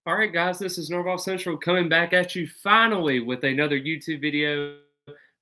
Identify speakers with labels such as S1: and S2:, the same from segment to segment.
S1: All right, guys, this is Norval Central coming back at you finally with another YouTube video.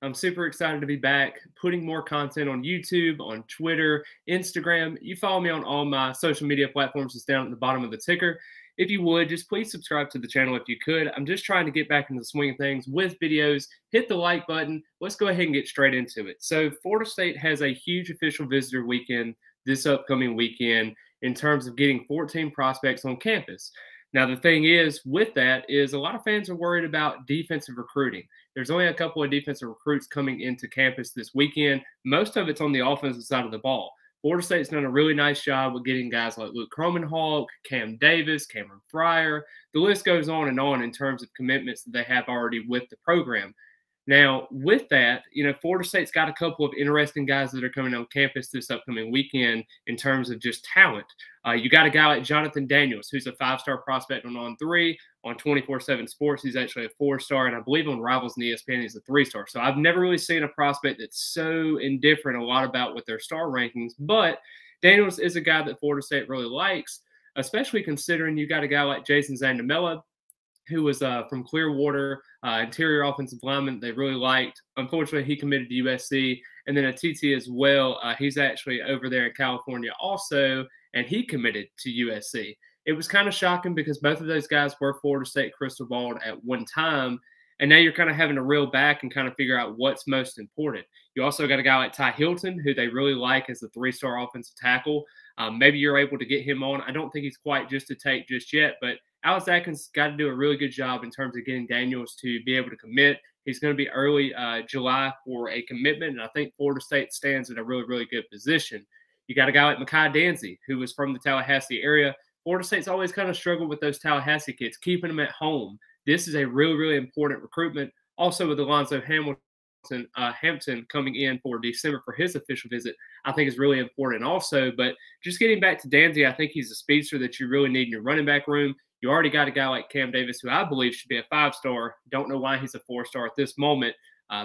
S1: I'm super excited to be back, putting more content on YouTube, on Twitter, Instagram. You follow me on all my social media platforms. It's down at the bottom of the ticker. If you would, just please subscribe to the channel if you could. I'm just trying to get back into the swing of things with videos. Hit the like button. Let's go ahead and get straight into it. So Florida State has a huge official visitor weekend this upcoming weekend in terms of getting 14 prospects on campus. Now, the thing is with that is a lot of fans are worried about defensive recruiting. There's only a couple of defensive recruits coming into campus this weekend. Most of it's on the offensive side of the ball. Florida State's done a really nice job with getting guys like Luke Kromenhawk, Cam Davis, Cameron Fryer. The list goes on in terms of commitments that they have already with the program. Now, with that, Florida State's got a couple of interesting guys that are coming on campus this upcoming weekend in terms of just talent. You got a guy like Jonathan Daniels, who's a five-star prospect on 3 on 24/7 Sports. He's actually a 4-star, and I believe on Rivals and ESPN, he's a 3-star. So I've never really seen a prospect that's so indifferent a lot about with their star rankings. But Daniels is a guy that Florida State really likes, especially considering you got a guy like Jason Zandamela, who was from Clearwater, interior offensive lineman they really liked. Unfortunately, he committed to USC. And then a TT as well. He's actually over there in California also, and he committed to USC. It was kind of shocking because both of those guys were Florida State crystal balled at one time. And now you're kind of having to reel back and kind of figure out what's most important. You also got a guy like Ty Hilton, who they really like as a 3-star offensive tackle. Maybe you're able to get him on. I don't think he's quite just to take just yet, but Alex Atkins got to do a really good job in terms of getting Daniels to be able to commit. He's going to be early July for a commitment, and I think Florida State stands in a really, really good position. You got a guy like Mekhi Danzy, who was from the Tallahassee area. Florida State's always kind of struggled with those Tallahassee kids, keeping them at home. This is a really, really important recruitment. Also with Alonzo Hampton coming in for December for his official visit, I think is really important also. But just getting back to Danzy, I think he's a speedster that you really need in your running back room. You already got a guy like Cam Davis, who I believe should be a 5-star. Don't know why he's a 4-star at this moment.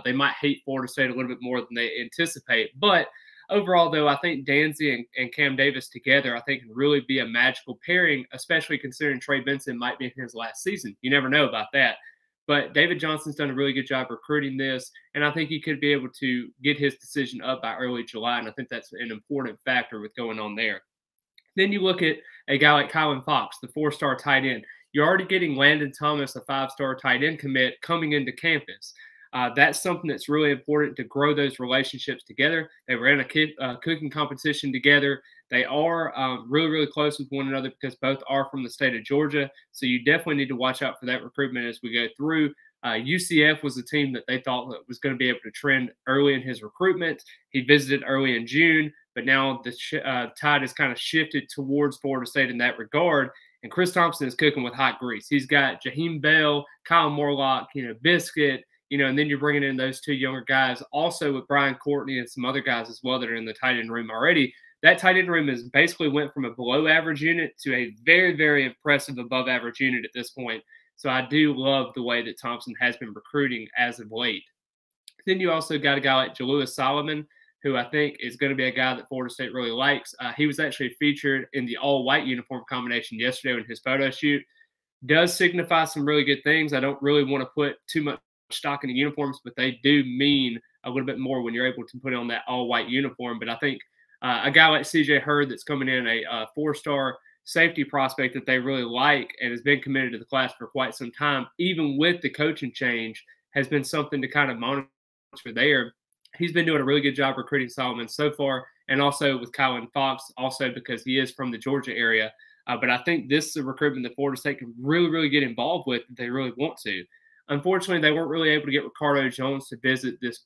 S1: They might hate Florida State a little bit more than they anticipate. But overall, though, I think Danzy and Cam Davis together, I think, can really be a magical pairing, especially considering Trey Benson might be in his last season. You never know about that. But David Johnson's done a really good job recruiting this, and I think he could be able to get his decision up by early July, and I think that's an important factor with going on there. Then you look at a guy like Kylan Fox, the 4-star tight end. You're already getting Landon Thomas, a 5-star tight end commit, coming into campus. That's something that's really important to grow those relationships together. They were in a cooking competition together. They are really, really close with one another because both are from the state of Georgia. So you definitely need to watch out for that recruitment as we go through. UCF was a team that they thought was going to be able to trend early in his recruitment. He visited early in June, but now the tide has kind of shifted towards Florida State in that regard. And Chris Thompson is cooking with hot grease. He's got Jaheim Bell, Kyle Morlock, Biscuit, and then you're bringing in those two younger guys, also with Brian Courtney and some other guys as well that are in the tight end room already. That tight end room has basically went from a below average unit to a very, very impressive above average unit at this point. So I do love the way that Thompson has been recruiting as of late. Then you also got a guy like Jalewis Solomon, who I think is going to be a guy that Florida State really likes. He was actually featured in the all-white uniform combination yesterday in his photo shoot. Does signify some really good things. I don't really want to put too much stock in the uniforms, but they do mean a little bit more when you're able to put on that all-white uniform. But I think a guy like CJ Hurd that's coming in, a 4-star safety prospect that they really like and has been committed to the class for quite some time, even with the coaching change, has been something to kind of monitor there. He's been doing a really good job recruiting Solomon so far, and also with Kylan Fox, also because he is from the Georgia area. But I think this is a recruitment that Florida State can really, really get involved with if they really want to. Unfortunately, they weren't really able to get Ricardo Jones to visit this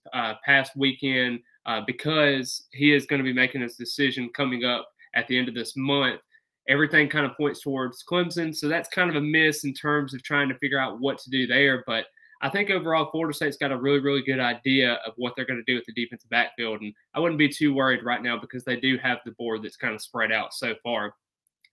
S1: past weekend because he is going to be making his decision coming up at the end of this month. Everything kind of points towards Clemson, so that's kind of a miss in terms of trying to figure out what to do there. But I think overall, Florida State's got a really, really good idea of what they're going to do with the defensive backfield, and I wouldn't be too worried right now because they do have the board that's kind of spread out so far.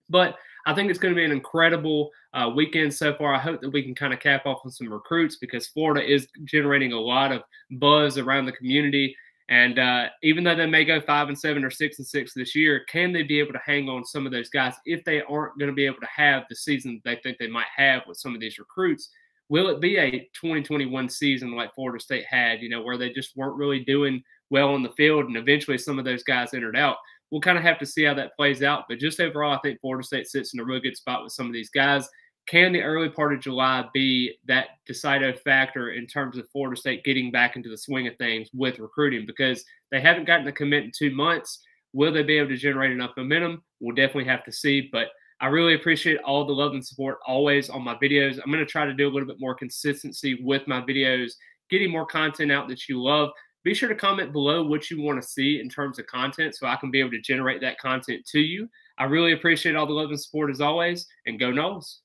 S1: But I think it's going to be an incredible weekend so far. I hope that we can kind of cap off on some recruits because Florida is generating a lot of buzz around the community. And even though they may go 5-7 or 6-6 this year, can they be able to hang on some of those guys if they aren't going to be able to have the season they think they might have with some of these recruits? Will it be a 2021 season like Florida State had, where they just weren't really doing well on the field and eventually some of those guys entered out? We'll kind of have to see how that plays out. But just overall, I think Florida State sits in a really good spot with some of these guys. Can the early part of July be that decisive factor in terms of Florida State getting back into the swing of things with recruiting? Because they haven't gotten the commit in 2 months. Will they be able to generate enough momentum? We'll definitely have to see. But I really appreciate all the love and support always on my videos. I'm going to try to do a little bit more consistency with my videos, getting more content out that you love. Be sure to comment below what you want to see in terms of content so I can be able to generate that content to you. I really appreciate all the love and support as always, and go Noles.